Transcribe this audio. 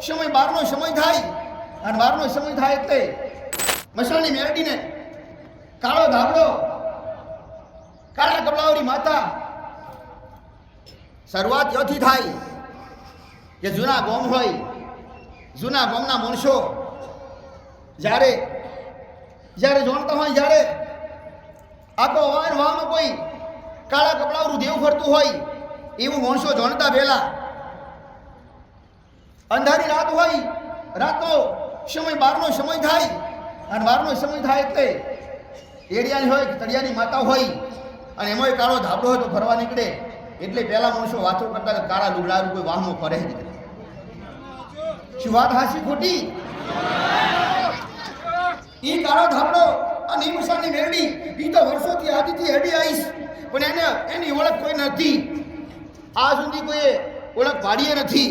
સમય બારનો સમય થાય અને બારનો સમય થાય એટલે મસાણી મેરડીને કાળો ધાબળો કાળા કપડાવાળી માતા શરૂઆત ત્યાંથી થાય કે જૂના ગોમ હોય જૂના ગોમના માણસો જ્યારે જોણતા હોય જ્યારે આખો વાહમાં કોઈ કાળા કપડાવાળું દેવ ફરતું હોય એવું માણસો જોણતા પહેલા અંધારી રાત હોય રાતનો સમય બારનો સમય થાય અને બારનો સમય થાય એટલે એડિયાની હોય કે તળિયાની માતા હોય અને એમાં કાળો ધાબળો હોય તો ફરવા નીકળે એટલે પહેલા માણસો વાતો કરતા કે કાળા લુગડારું કોઈ વાહમાં ફરે જ નહીં. શું વાત હાસી ખોટી? એ કાળો ધાબળો અને એ મસાની મેરડી એ તો વર્ષોથી આદિથી હેડી આવીશ પણ એની ઓળખ કોઈ નથી. આ સુધી કોઈ ઓળખ પાડીએ નથી.